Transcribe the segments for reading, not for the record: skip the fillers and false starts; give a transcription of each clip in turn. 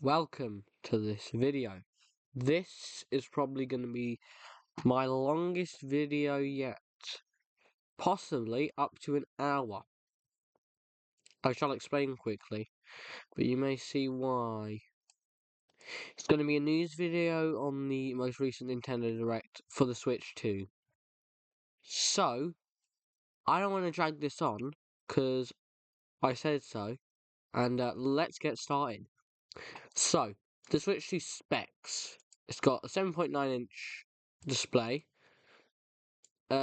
Welcome to this video. This is probably going to be my longest video yet, possibly up to an hour. I shall explain quickly, but you may see why. It's going to be a news video on the most recent Nintendo Direct for the Switch 2. So, I don't want to drag this on, because I said so, and let's get started. So, the Switch 2 specs. It's got a 7.9-inch display.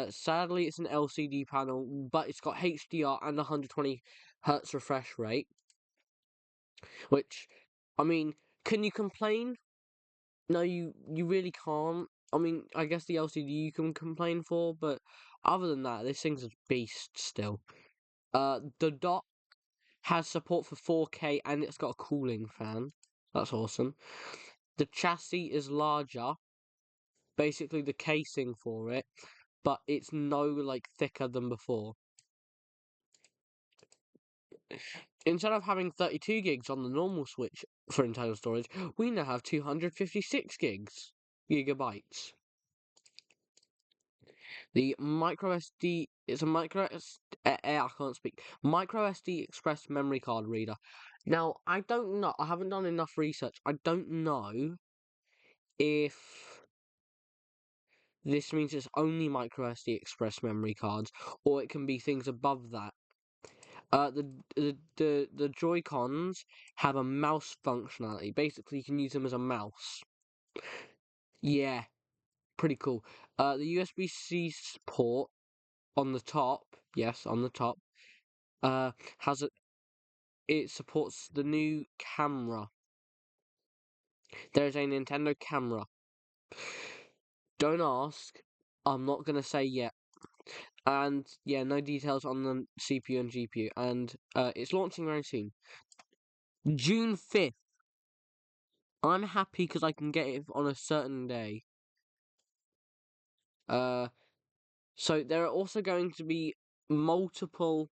Sadly, it's an LCD panel, but it's got HDR and 120 Hz refresh rate. Which, I mean, can you complain? No, you really can't. I mean, I guess the LCD you can complain for, but other than that, this thing's a beast still. The dock has support for 4K and it's got a cooling fan. That's awesome. The chassis is larger, basically the casing for it, but it's no thicker than before. Instead of having 32 gigs on the normal Switch for internal storage, we now have 256 gigabytes. The micro SD is a I can't speak. Micro SD Express memory card reader. Now, I don't know. I haven't done enough research. I don't know if this means it's only micro SD Express memory cards, or it can be things above that. The Joy-Cons have a mouse functionality. Basically, you can use them as a mouse. Yeah, pretty cool. The USB-C port on the top, yes, on the top, has a. It supports the new camera. There is a Nintendo camera. Don't ask. I'm not gonna say yet. And yeah, no details on the CPU and GPU. And it's launching very soon. June 5th. I'm happy because I can get it on a certain day. So there are also going to be multiple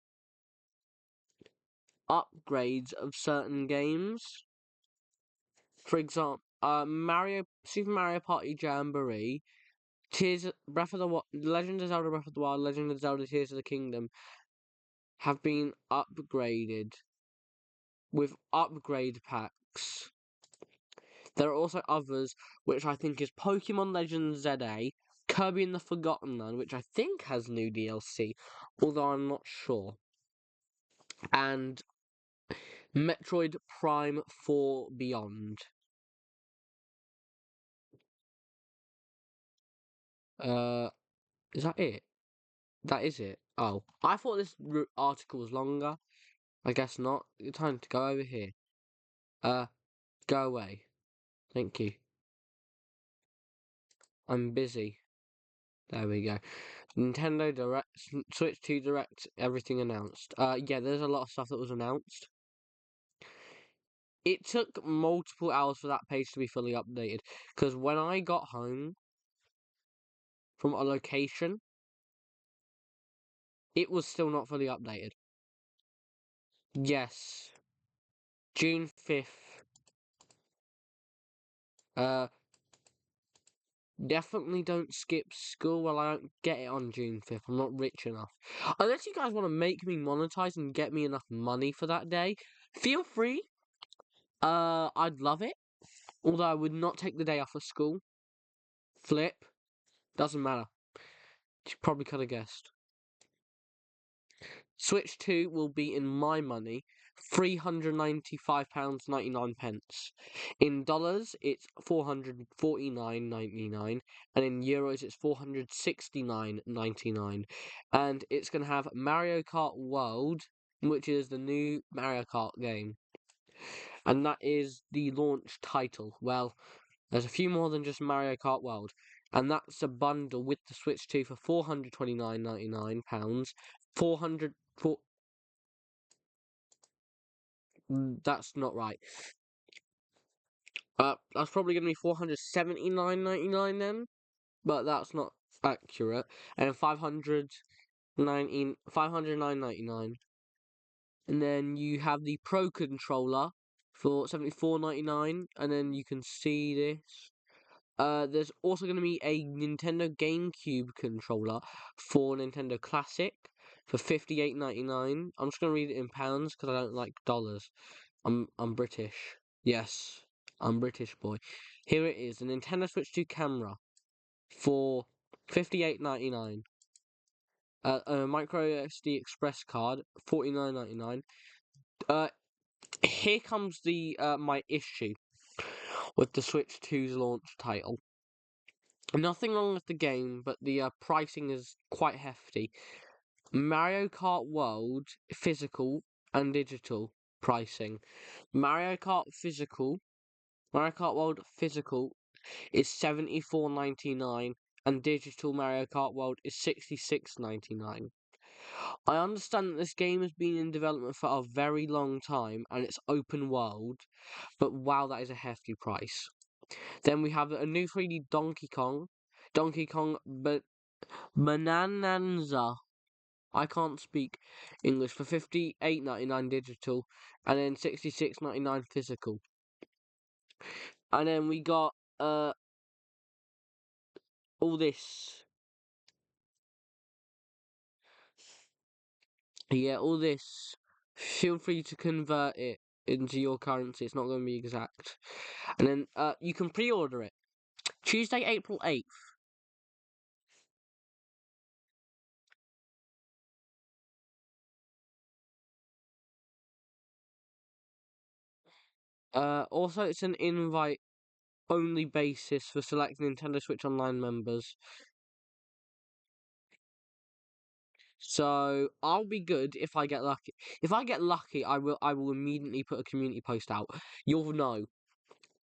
upgrades of certain games. For example, Super Mario Party Jamboree, Legend of Zelda Breath of the Wild, Legend of Zelda Tears of the Kingdom have been upgraded with upgrade packs. There are also others, which I think is Pokemon Legends ZA, Kirby and the Forgotten Land, which I think has new DLC, although I'm not sure, and Metroid Prime 4 Beyond. Is that it? That is it. Oh, I thought this article was longer. I guess not. Time to go over here. Go away. Thank you. I'm busy. There we go. Nintendo Direct, Switch 2 Direct, everything announced. Yeah, there's a lot of stuff that was announced. It took multiple hours for that page to be fully updated, because when I got home from a location, it was still not fully updated. Yes. June 5th. Definitely don't skip school while I don't get it on June 5th. I'm not rich enough. Unless you guys want to make me monetize and get me enough money for that day, feel free. I'd love it. Although I would not take the day off of school. Flip. Doesn't matter. You probably could have guessed. Switch 2 will be, in my money, £395.99. In dollars, it's $449.99, and in euros, it's $469.99. And it's going to have Mario Kart World, which is the new Mario Kart game. And that is the launch title. Well, there's a few more than just Mario Kart World. And that's a bundle with the Switch 2 for £429.99. 400 for that's not right. That's probably gonna be $479.99 then, but that's not accurate. And 509.99. And then you have the Pro controller for 74.99, and then you can see this. There's also going to be a Nintendo GameCube controller for Nintendo Classic for 58.99. I'm just going to read it in pounds because I don't like dollars. I'm British. Yes, I'm British boy. Here it is, the Nintendo Switch 2 camera for 58.99. A micro SD express card, 49.99. Here comes the my issue with the Switch 2's launch title. Nothing wrong with the game, but the pricing is quite hefty. Mario Kart World physical and digital pricing. Mario Kart World physical is 74.99, and digital Mario Kart World is 66.99. I understand that this game has been in development for a very long time and it's open world, but wow, that is a hefty price. Then we have a new 3D Donkey Kong Bonanza. I can't speak English for 58.99 digital, and then 66.99 physical. And then we got all this. Yeah, all this. Feel free to convert it into your currency. It's not going to be exact. And then you can pre-order it Tuesday, April 8th. Also, it's an invite only basis for select Nintendo Switch Online members. So I'll be good if I get lucky. If I get lucky, I will immediately put a community post out. You'll know.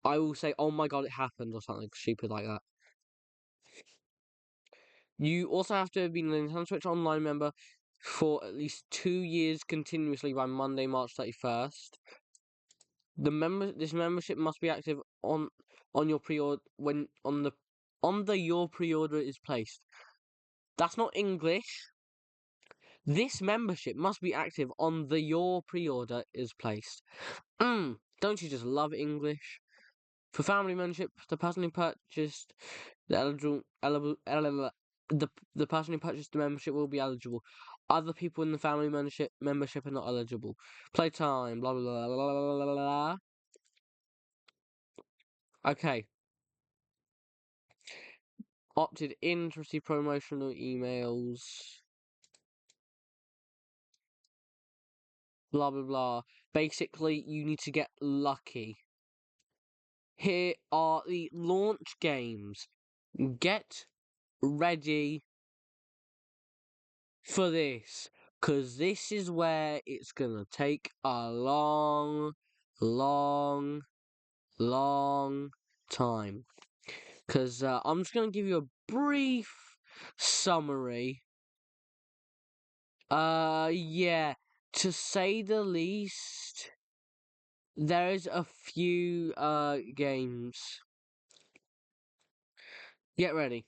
I will say, "Oh my god, it happened" or something stupid like that. You also have to have been a Nintendo Switch Online member for at least 2 years continuously by Monday, March 31st. This membership must be active on your pre-order when on the your pre-order is placed. That's not English. This membership must be active on the your pre-order is placed. Don't you just love English? For family membership, the person who purchased the the person who purchased the membership will be eligible. Other people in the family membership are not eligible. Playtime, blah blah blah blah blah blah blah. Okay. Opted in to receive promotional emails. Blah blah blah. Basically, you need to get lucky. Here are the launch games. Get ready for this, because this is where it's gonna take a long, long, long time. Because I'm just gonna give you a brief summary. Yeah, to say the least, there's a few games. Get ready.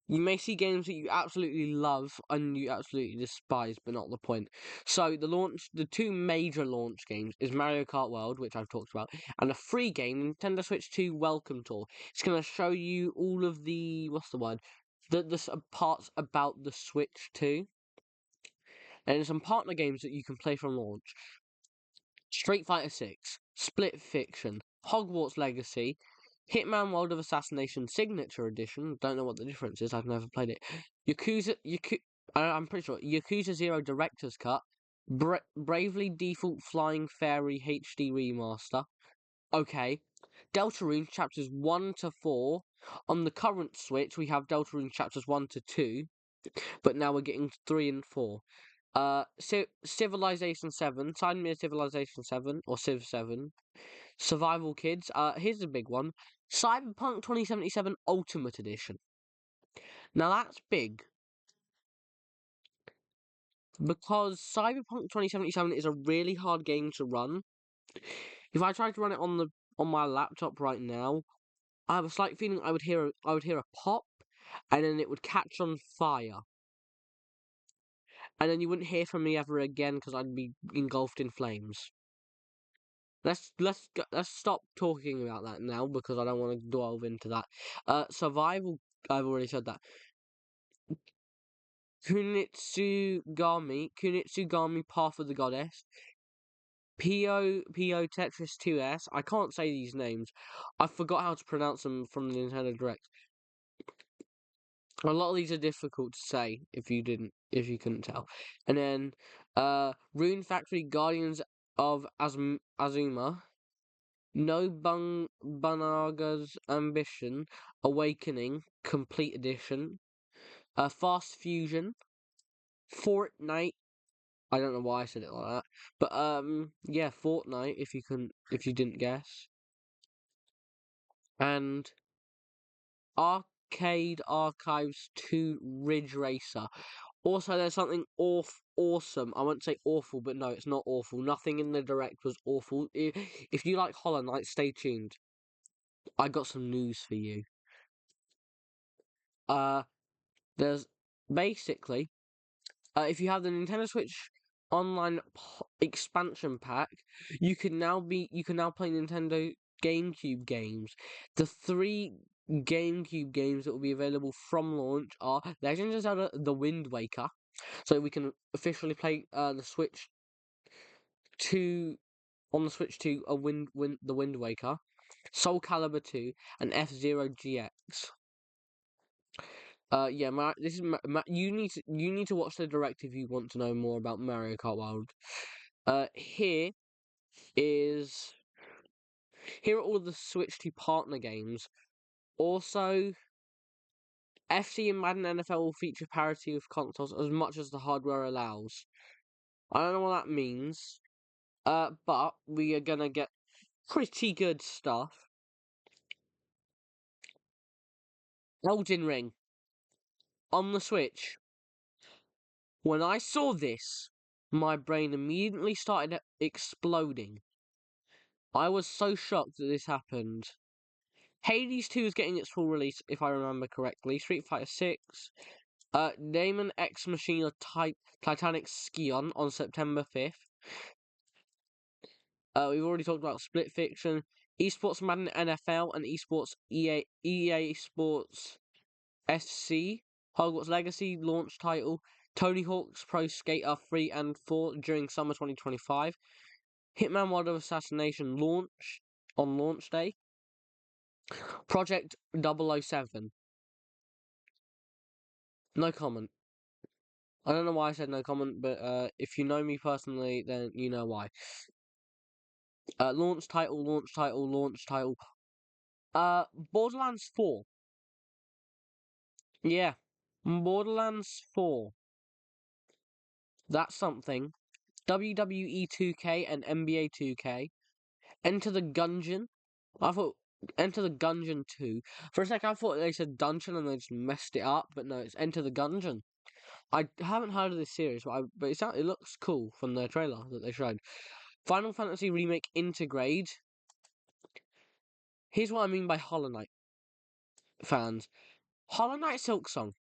You may see games that you absolutely love and you absolutely despise, but not the point. So the two major launch games is Mario Kart World, which I've talked about, and a free game, Nintendo Switch 2 Welcome Tour. It's gonna show you all of the what's the word, the parts about the Switch 2, and some partner games that you can play from launch. Street Fighter 6, Split Fiction, Hogwarts Legacy, Hitman World of Assassination Signature Edition. Don't know what the difference is. I've never played it. I'm pretty sure Yakuza 0 Director's Cut, Bravely Default Flying Fairy HD Remaster. Okay. Deltarune Chapters 1 to 4. On the current Switch, we have Deltarune Chapters 1 to 2, but now we're getting 3 and 4. Civilization 7, Sign Me a Civilization 7, or Civ 7. Survival Kids. Here's a big one. Cyberpunk 2077 Ultimate Edition. Now that's big because Cyberpunk 2077 is a really hard game to run. If I tried to run it on my laptop right now, I have a slight feeling I would hear a pop, and then it would catch on fire, and then you wouldn't hear from me ever again because I'd be engulfed in flames. let's stop talking about that now because I don't want to delve into that. Survival. I've already said that. Kunitsugami Path of the Goddess. P.O. Tetris 2S. I can't say these names. I forgot how to pronounce them from the Nintendo Direct. A lot of these are difficult to say if you couldn't tell. And then Rune Factory Guardians of Azuma. No Bunaga's Ambition Awakening Complete Edition. Fast Fusion. Fortnite. I don't know why I said it like that. But yeah, Fortnite if you didn't guess. And Arcade Archives 2 Ridge Racer. Also, there's something awesome. I won't say awful, but no, it's not awful. Nothing in the direct was awful. If you like Hollow Knight, stay tuned. I got some news for you. There's basically, if you have the Nintendo Switch Online expansion pack, you can now play Nintendo GameCube games. The 3 GameCube games that will be available from launch are Legend of Zelda: The Wind Waker, so we can officially play the Switch 2 on the Switch 2 the Wind Waker, Soul Calibur 2, and F-Zero GX. Yeah, this is you need to watch the direct if you want to know more about Mario Kart World. Is here are all the Switch 2 partner games. Also, FC and Madden NFL will feature parity with consoles as much as the hardware allows. I don't know what that means. But we are gonna get pretty good stuff. Elden Ring on the Switch. When I saw this, my brain immediately started exploding. I was so shocked that this happened. Hades 2 is getting its full release, if I remember correctly. Street Fighter 6. Daemon X Machina Titanic Skion on September 5th. We've already talked about Split Fiction. Esports Madden NFL and Esports EA Sports SC. Hogwarts Legacy launch title. Tony Hawk's Pro Skater 3 and 4 during summer 2025. Hitman Model Assassination launch on launch day. Project 007. No comment. I don't know why I said no comment, but if you know me personally, then you know why. Launch title. Borderlands 4. Yeah. Borderlands 4. That's something. WWE 2K and NBA 2K. Enter the Gungeon. I thought Enter the Gungeon 2. For a second, I thought they said Dungeon and they just messed it up, but no, it's Enter the Gungeon. I haven't heard of this series, but it looks cool from the trailer that they showed. Final Fantasy Remake Intergrade. Here's what I mean by Hollow Knight fans. Hollow Knight Silksong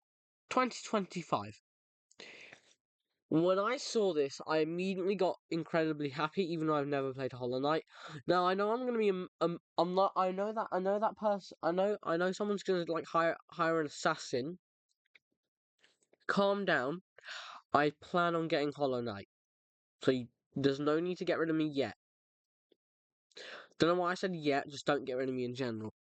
2025. When I saw this, I immediately got incredibly happy, even though I've never played Hollow Knight. Now I know I'm gonna be I'm not. I know that person. I know someone's gonna like hire an assassin. Calm down. I plan on getting Hollow Knight, so there's no need to get rid of me yet. Don't know why I said yet. Just don't get rid of me in general.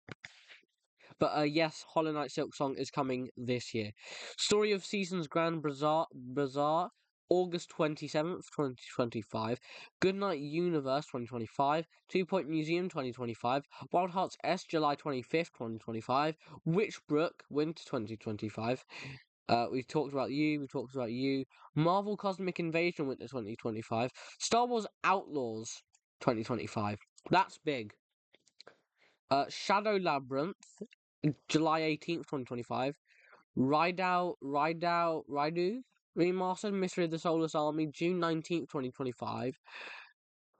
But yes, Hollow Knight Silksong is coming this year. Story of Seasons Grand Bazaar August 27th, 2025. Goodnight Universe 2025. 2 Point Museum 2025. Wild Hearts S July 25th, 2025. Witchbrook Winter 2025. We've talked about you. Marvel Cosmic Invasion Winter 2025. Star Wars Outlaws 2025. That's big. Shadow Labyrinth July 18th, 2025. Raidu Remastered Mystery of the Soulless Army, June 19th, 2025.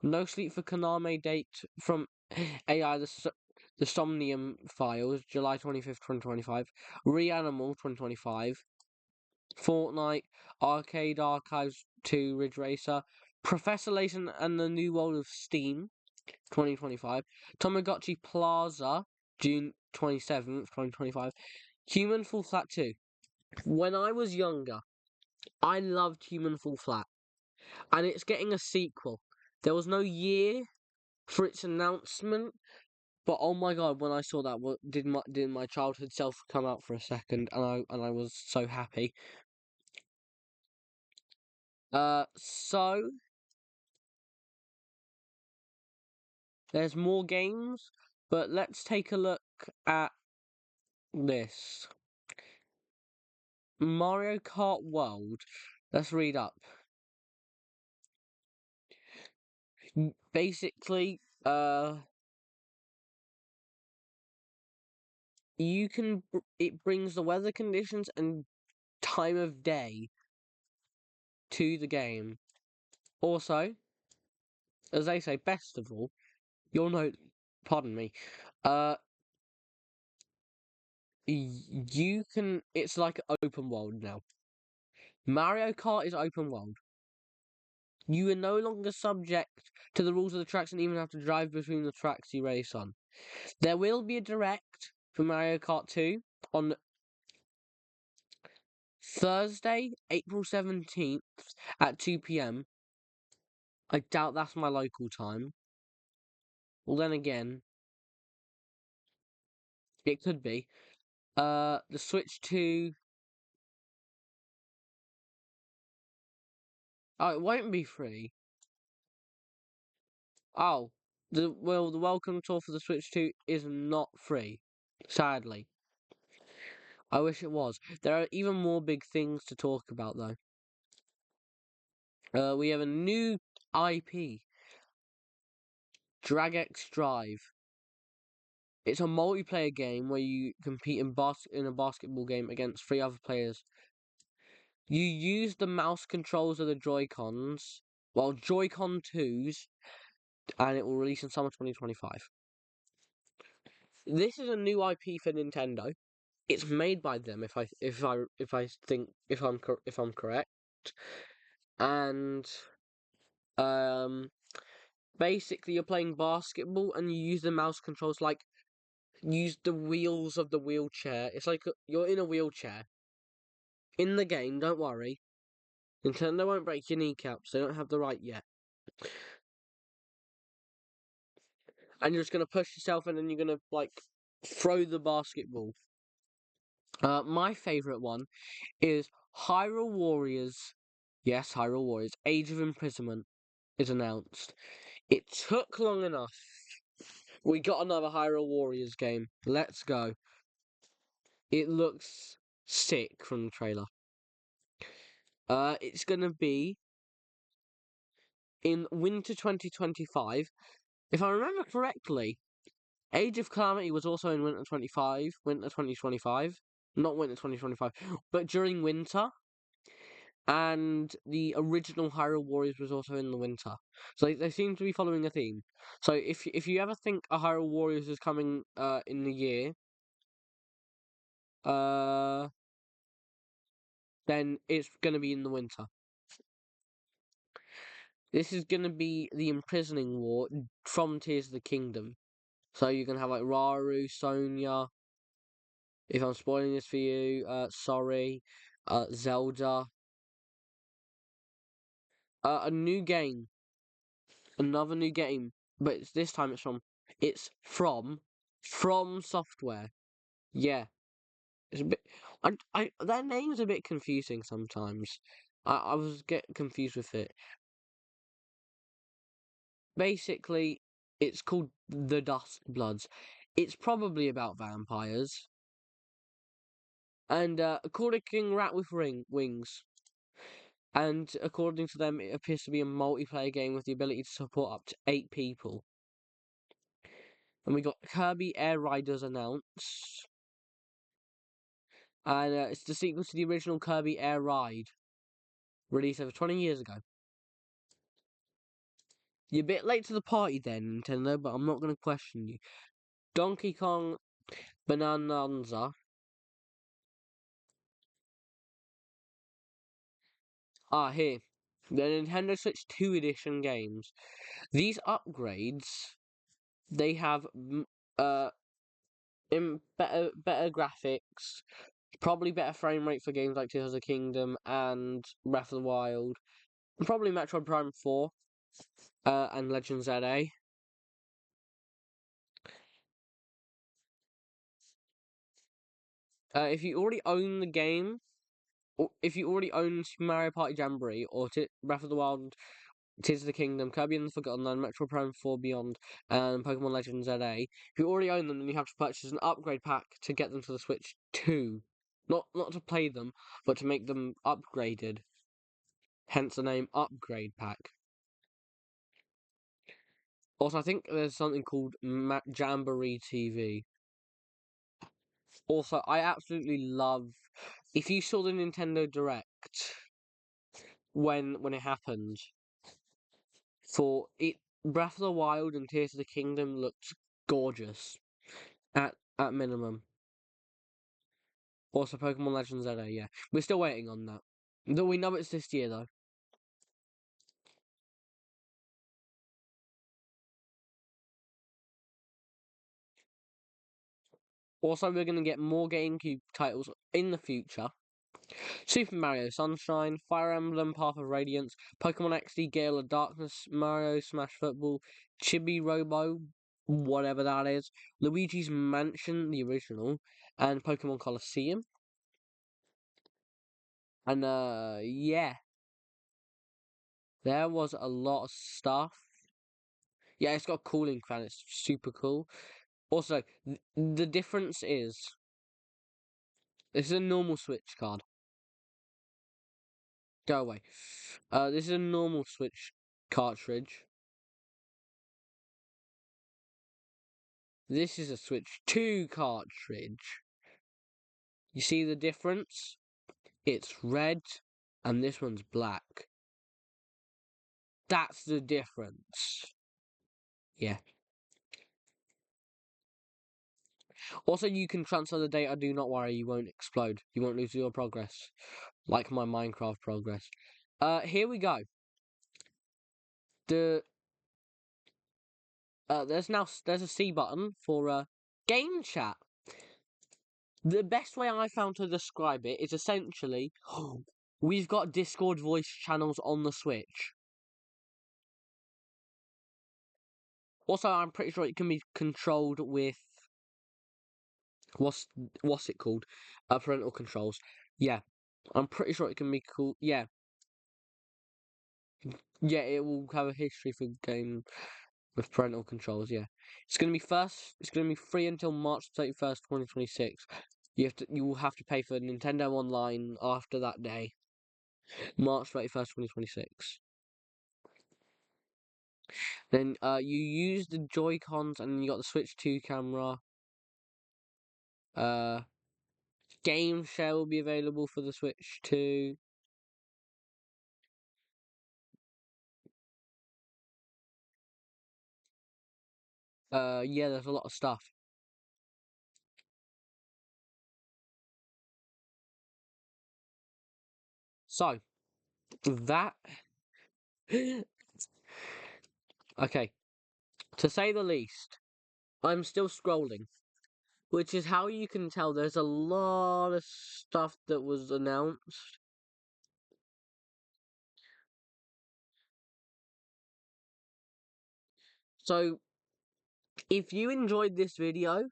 No Sleep for Konami date from AI the Somnium Files, July 25th, 2025. Reanimal 2025. Fortnite, Arcade Archives 2 Ridge Racer, Professor Layton and the New World of Steam, 2025. Tamagotchi Plaza, June 27th, 2025. Human Fall Flat 2. When I was younger, I loved Human Fall Flat, and it's getting a sequel. There was no year for its announcement, but oh my god, when I saw that, did my childhood self come out for a second, and I was so happy. So there's more games, but let's take a look at this Mario Kart World. Let's read up. Basically, it brings the weather conditions and time of day to the game. Also, as they say, best of all, you'll know. Pardon me. Uh, you can. It's like open world now. Mario Kart is open world. You are no longer subject to the rules of the tracks and even have to drive between the tracks you race on. There will be a direct for Mario Kart 2 on Thursday, April 17th at 2 p.m. I doubt that's my local time. Well, then again, it could be. The Switch 2. Oh, it won't be free. Oh, the welcome tour for the Switch 2 is not free. Sadly. I wish it was. There are even more big things to talk about, though. We have a new IP, DragX Drive. It's a multiplayer game where you compete in a basketball game against 3 other players. You use the mouse controls of the Joy-Cons, well, Joy-Con 2s, and it will release in summer 2025. This is a new IP for Nintendo. It's made by them, if I'm correct, and basically you're playing basketball and you use the mouse controls like use the wheels of the wheelchair. It's like you're in a wheelchair in the game. Don't worry, Nintendo won't break your kneecaps. They don't have the right yet. And you're just gonna push yourself, and then you're gonna like throw the basketball. My favorite one is Hyrule Warriors. Yes, Hyrule Warriors. Age of Imprisonment is announced. It took long enough. We got another Hyrule Warriors game. Let's go. It looks sick from the trailer. It's gonna be in winter 2025. If I remember correctly, Age of Calamity was also in winter 2025, not winter 2025, but during winter. And the original Hyrule Warriors was also in the winter, so they seem to be following a theme. So if you ever think a Hyrule Warriors is coming in the year, uh, then it's gonna be in the winter. This is gonna be the imprisoning war from Tears of the Kingdom. So you're gonna have like Rauru, Sonya. If I'm spoiling this for you, sorry. Zelda. A new game, another new game, but this time it's from Software. Yeah, it's a bit. Their name's a bit confusing sometimes. I was get confused with it. Basically, it's called The Dusk Bloods. It's probably about vampires. And according to King Rat with Wings, and according to them, it appears to be a multiplayer game with the ability to support up to 8 people. And we got Kirby Air Riders announced. And it's the sequel to the original Kirby Air Ride, released over 20 years ago. You're a bit late to the party then, Nintendo, but I'm not going to question you. Donkey Kong Bonanza. Here. The Nintendo Switch 2 edition games. These upgrades They have uh better graphics, probably better frame rate for games like Tears of the Kingdom and Breath of the Wild, and probably Metroid Prime 4 and Legend ZA. If you already own the game, or if you already own Super Mario Party Jamboree or Breath of the Wild, Tears of the Kingdom, Kirby and the Forgotten Land, Metroid Prime 4 Beyond, and Pokemon Legends ZA, if you already own them, then you have to purchase an upgrade pack to get them to the Switch too. Not to play them, but to make them upgraded. Hence the name Upgrade Pack. Also, I think there's something called Jamboree TV. Also, I absolutely love. If you saw the Nintendo Direct when it happened, for it, Breath of the Wild and Tears of the Kingdom looked gorgeous at minimum. Also, Pokemon Legends ZA, yeah, we're still waiting on that. Though we know it's this year though. Also, we're gonna get more GameCube titles in the future. Super Mario Sunshine, Fire Emblem Path of Radiance, Pokemon XD Gale of Darkness, Mario Smash Football, Chibi Robo, whatever that is, Luigi's Mansion, the original, and Pokemon Colosseum. And yeah, there was a lot of stuff. Yeah, it's got a cooling fan, it's super cool. Also, the difference is this is a normal Switch card. Go away. This is a normal Switch cartridge. This is a Switch 2 cartridge. You see the difference? It's red and this one's black. That's the difference. Yeah. Also, you can transfer the data. Do not worry, you won't explode. You won't lose your progress. Like my Minecraft progress. Here we go. The there's a C button for game chat. The best way I found to describe it is essentially we've got Discord voice channels on the Switch. Also, I'm pretty sure it can be controlled with what's what's it called? Parental controls. Yeah, I'm pretty sure it can be cool. Yeah, yeah, it will have a history for game with parental controls. Yeah, it's gonna be first. It's gonna be free until March 31st, 2026. You will have to pay for Nintendo Online after that day, March 31st, 2026. Then you use the Joy Cons and you got the Switch 2 camera. Uh, Game Share will be available for the Switch 2. Yeah, there's a lot of stuff. So that okay, to say the least, I'm still scrolling, which is how you can tell there's a lot of stuff that was announced. So if you enjoyed this video,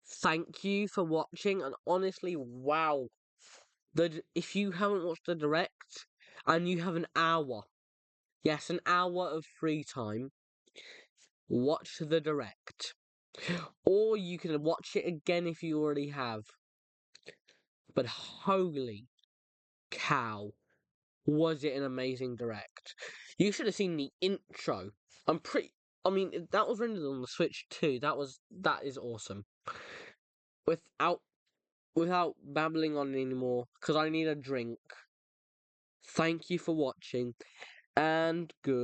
thank you for watching, and honestly, wow. If you haven't watched the direct and you have an hour, yes, an hour of free time, watch the direct. Or you can watch it again if you already have. But holy cow, was it an amazing direct? You should have seen the intro. I mean, if that was rendered on the Switch too. That is awesome. Without without babbling on anymore, because I need a drink. Thank you for watching, and goodbye.